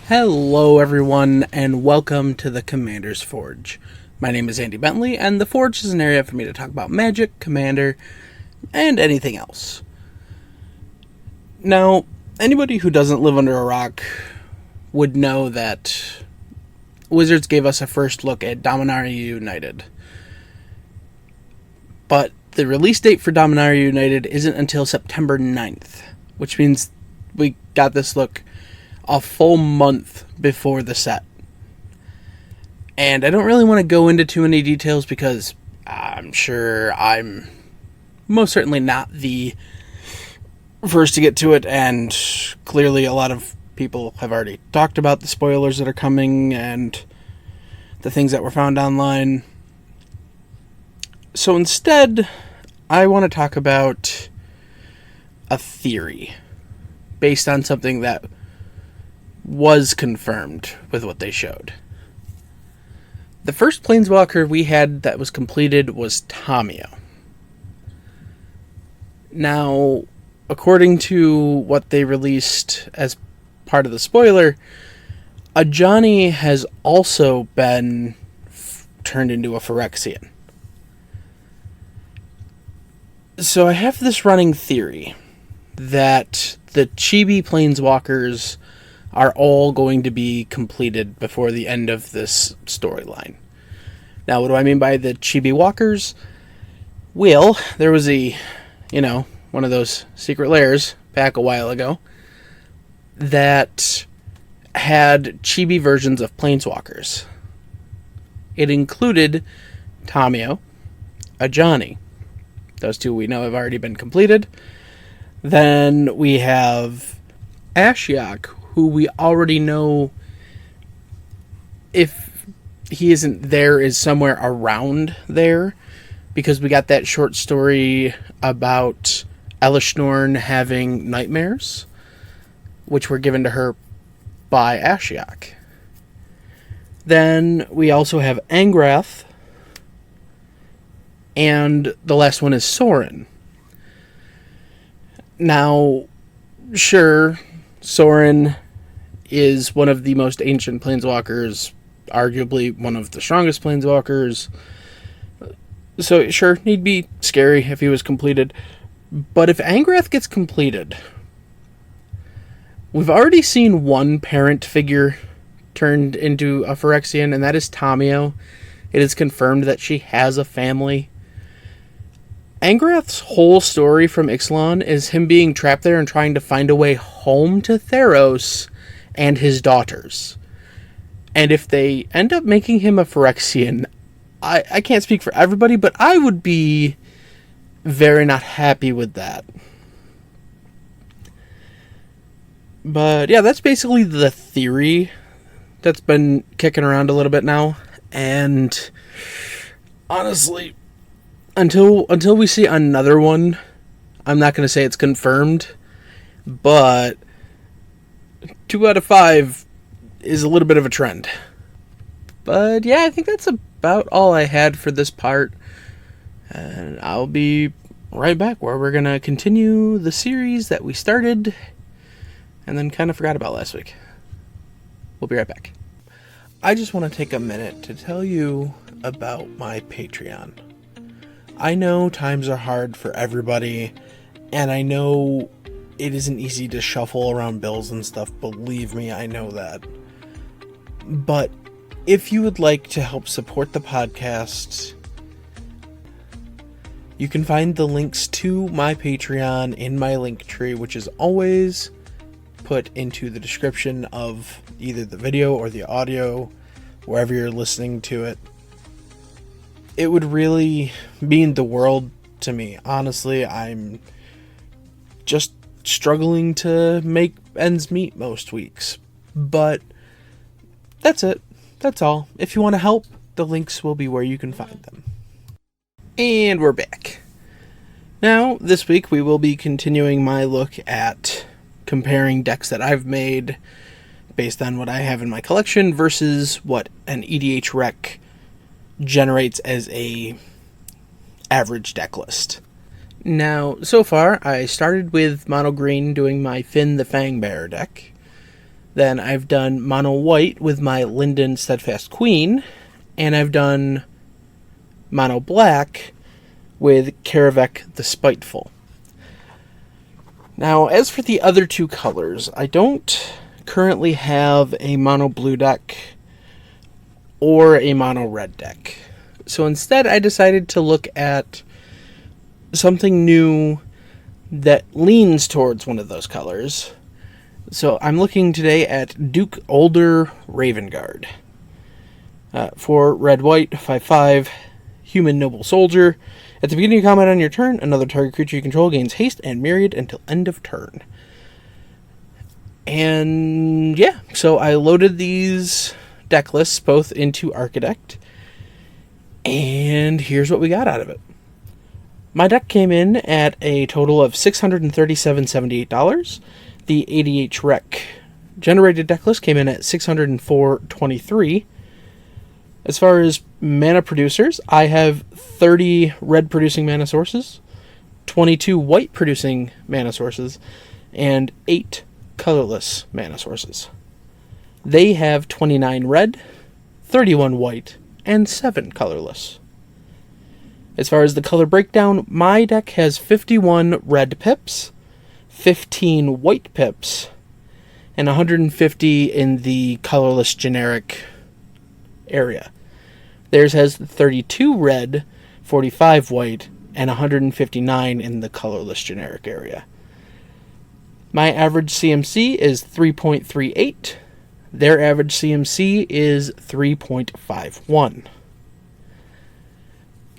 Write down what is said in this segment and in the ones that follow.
Hello everyone, and welcome to the Commander's Forge. My name is Andy Bentley, and the Forge is an area for me to talk about magic, Commander, and anything else. Now, anybody who doesn't live under a rock would know that Wizards gave us a first look at Dominaria United. But the release date for Dominaria United isn't until September 9th, which means we got this look a full month before the set. And I don't really want to go into too many details because I'm sure I'm most certainly not the first to get to it, and clearly a lot of people have already talked about the spoilers that are coming and the things that were found online. So instead, I want to talk about a theory based on something that was confirmed with what they showed. The first Planeswalker we had that was completed was Tamiyo. Now, according to what they released as part of the spoiler, Ajani has also been turned into a Phyrexian. So I have this running theory that the Chibi Planeswalkers are all going to be completed before the end of this storyline. Now, what do I mean by the Chibi Walkers? Well, there was one of those secret lairs back a while ago that had Chibi versions of Planeswalkers. It included Tamiyo, Ajani. Those two we know have already been completed. Then we have Ashiok, who we already know, if he isn't there, is somewhere around there, because we got that short story about Elishnorn having nightmares, which were given to her by Ashiok. Then we also have Angrath, and the last one is Sorin. Now, sure, Sorin is one of the most ancient Planeswalkers, arguably one of the strongest Planeswalkers. So, sure, he'd be scary if he was completed. But if Angrath gets completed, we've already seen one parent figure turned into a Phyrexian, and that is Tamiyo. It is confirmed that she has a family. Angrath's whole story from Ixalan is him being trapped there and trying to find a way home to Theros and his daughters. And if they end up making him a Phyrexian, I can't speak for everybody, but I would be very not happy with that. But yeah, that's basically the theory that's been kicking around a little bit now. And honestly, until we see another one, I'm not going to say it's confirmed, but 2 out of 5 is a little bit of a trend. But yeah, I think that's about all I had for this part. And I'll be right back where we're going to continue the series that we started and then kind of forgot about last week. We'll be right back. I just want to take a minute to tell you about my Patreon. I know times are hard for everybody, and I know it isn't easy to shuffle around bills and stuff. Believe me, I know that. But if you would like to help support the podcast, you can find the links to my Patreon in my link tree, which is always put into the description of either the video or the audio, wherever you're listening to it. It would really mean the world to me. Honestly, I'm just struggling to make ends meet most weeks. But that's it. That's all. If you want to help, the links will be where you can find them. And we're back. Now, this week we will be continuing my look at comparing decks that I've made based on what I have in my collection versus what an EDH rec generates as a average deck list. Now, so far, I started with mono green doing my Finn the Fangbearer deck. Then I've done mono white with my Linden Steadfast Queen, and I've done mono black with Karavek the Spiteful. Now, as for the other two colors, I don't currently have a mono blue deck or a mono red deck. So instead, I decided to look at something new that leans towards one of those colors. So I'm looking today at Duke Ulder Ravenguard. For red-white, 5/5, human noble soldier. At the beginning of combat on your turn, another target creature you control gains haste and myriad until end of turn. And yeah, so I loaded these deck lists both into Architect, and here's what we got out of it. My deck came in at a total of $637.78. The ADH Rec generated deck list came in at $604.23. As far as mana producers, I have 30 red producing mana sources, 22 white producing mana sources, and 8 colorless mana sources. They have 29 red, 31 white, and 7 colorless. As far as the color breakdown, my deck has 51 red pips, 15 white pips, and 150 in the colorless generic area. Theirs has 32 red, 45 white, and 159 in the colorless generic area. My average CMC is 3.38. Their average CMC is 3.51.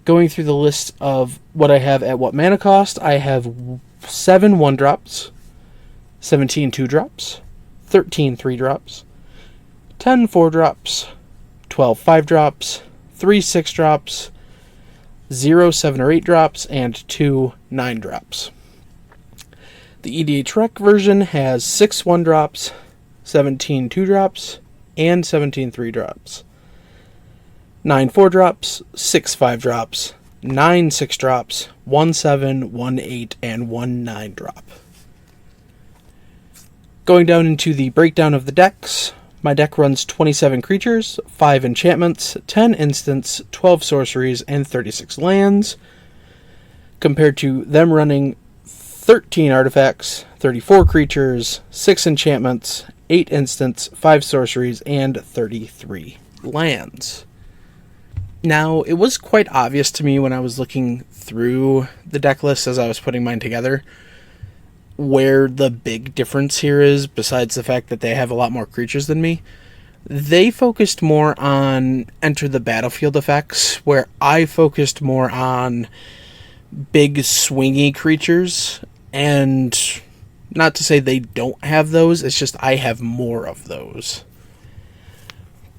Going through the list of what I have at what mana cost, I have 7 1-drops, 17 2-drops, 13 3-drops, 10 4-drops, 12 5-drops, 3 6-drops, 0 7 or 8-drops, and 2 9-drops. The EDH Rec version has 6 1-drops, 17 2-drops, and 17 3-drops. 9 4-drops, 6 5-drops, 9 6-drops, 1 7, 1 8, and 1 9-drop. Going down into the breakdown of the decks, my deck runs 27 creatures, 5 enchantments, 10 instants, 12 sorceries, and 36 lands, compared to them running 13 artifacts, 34 creatures, 6 enchantments, 8 instants, 5 sorceries, and 33 lands. Now, it was quite obvious to me when I was looking through the deck list as I was putting mine together where the big difference here is, besides the fact that they have a lot more creatures than me. They focused more on enter the battlefield effects, where I focused more on big swingy creatures, and not to say they don't have those, it's just I have more of those.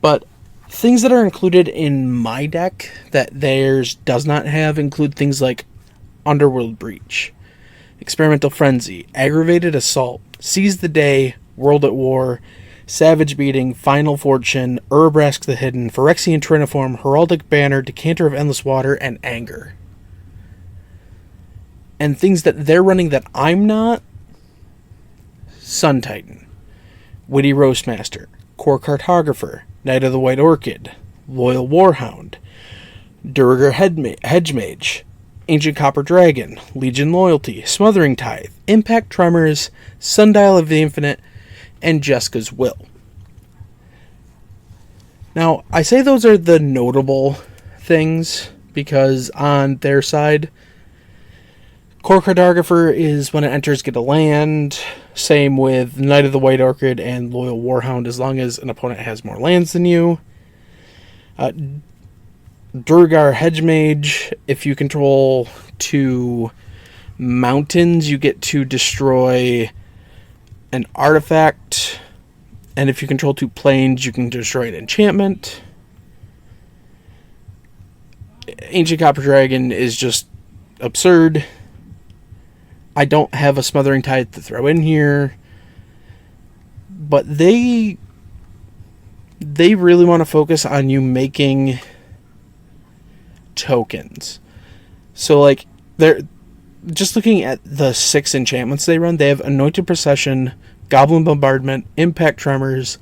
But things that are included in my deck that theirs does not have include things like Underworld Breach, Experimental Frenzy, Aggravated Assault, Seize the Day, World at War, Savage Beating, Final Fortune, Urabrask the Hidden, Phyrexian Triniform, Heraldic Banner, Decanter of Endless Water, and Anger. And things that they're running that I'm not: Sun Titan, Witty Roastmaster, Core Cartographer, Knight of the White Orchid, Loyal Warhound, Durgar Hedgemage, Ancient Copper Dragon, Legion Loyalty, Smothering Tithe, Impact Tremors, Sundial of the Infinite, and Jeska's Will. Now, I say those are the notable things because on their side, Core Cartographer is when it enters, get a land. Same with Knight of the White Orchid and Loyal Warhound, as long as an opponent has more lands than you. Durgar Hedgemage, if you control 2 mountains, you get to destroy an artifact. And if you control 2 planes, you can destroy an enchantment. Ancient Copper Dragon is just absurd. I don't have a Smothering Tithe to throw in here. But they really want to focus on you making tokens. So, like, they're just looking at the 6 enchantments they run. They have Anointed Procession, Goblin Bombardment, Impact Tremors,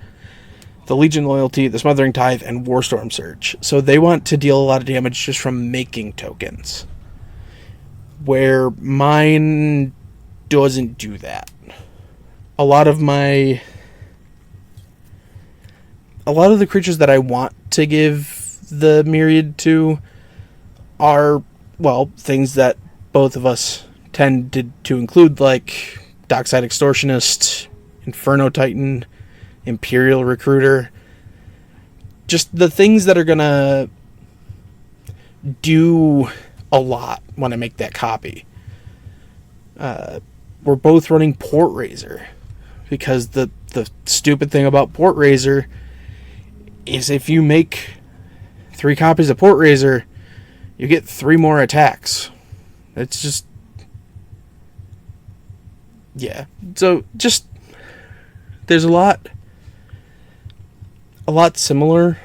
the Legion Loyalty, the Smothering Tithe, and Warstorm Surge. So they want to deal a lot of damage just from making tokens, where mine doesn't do that. A lot of the creatures that I want to give the Myriad to are, well, things that both of us tended to include, like Dockside Extortionist, Inferno Titan, Imperial Recruiter. Just the things that are gonna do a lot when I make that copy. We're both running Port Raiser, because the stupid thing about Port Raiser is if you make 3 copies of Port Raiser, you get 3 more attacks. It's just... yeah. So, just... there's a lot similar,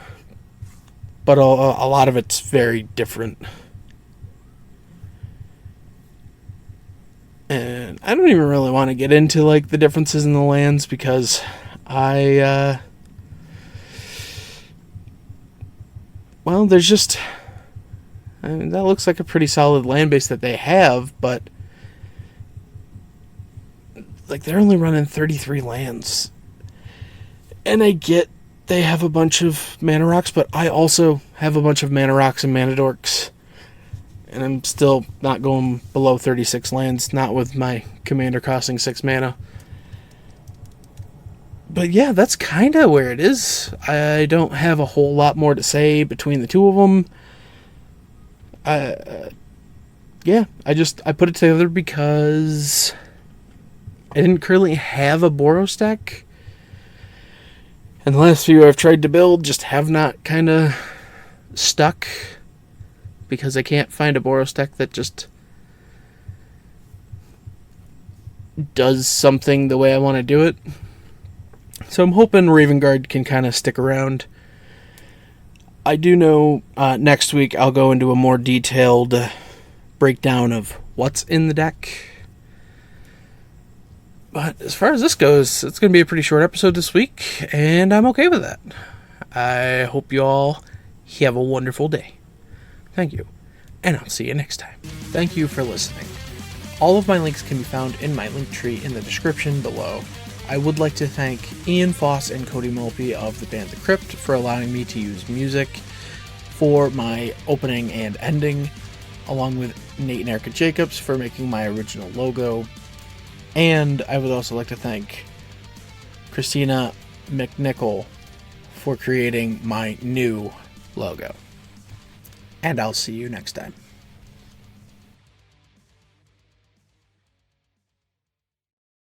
but a lot of it's very different. And I don't even really want to get into, like, the differences in the lands, because well, there's just... I mean, that looks like a pretty solid land base that they have, but... like, they're only running 33 lands. And I get they have a bunch of mana rocks, but I also have a bunch of mana rocks and mana dorks. And I'm still not going below 36 lands, not with my commander costing 6 mana. But yeah, that's kind of where it is. I don't have a whole lot more to say between the two of them. Yeah, I put it together because I didn't currently have a Boros deck. And the last few I've tried to build just have not kind of stuck, because I can't find a Boros deck that just does something the way I want to do it. So I'm hoping Ravenguard can kind of stick around. I do know next week I'll go into a more detailed breakdown of what's in the deck. But as far as this goes, it's going to be a pretty short episode this week, and I'm okay with that. I hope you all have a wonderful day. Thank you, and I'll see you next time. Thank you for listening. All of my links can be found in my link tree in the description below. I would like to thank Ian Foss and Cody Mulpey of the band The Crypt for allowing me to use music for my opening and ending, along with Nate and Erica Jacobs for making my original logo. And I would also like to thank Christina McNichol for creating my new logo. And I'll see you next time.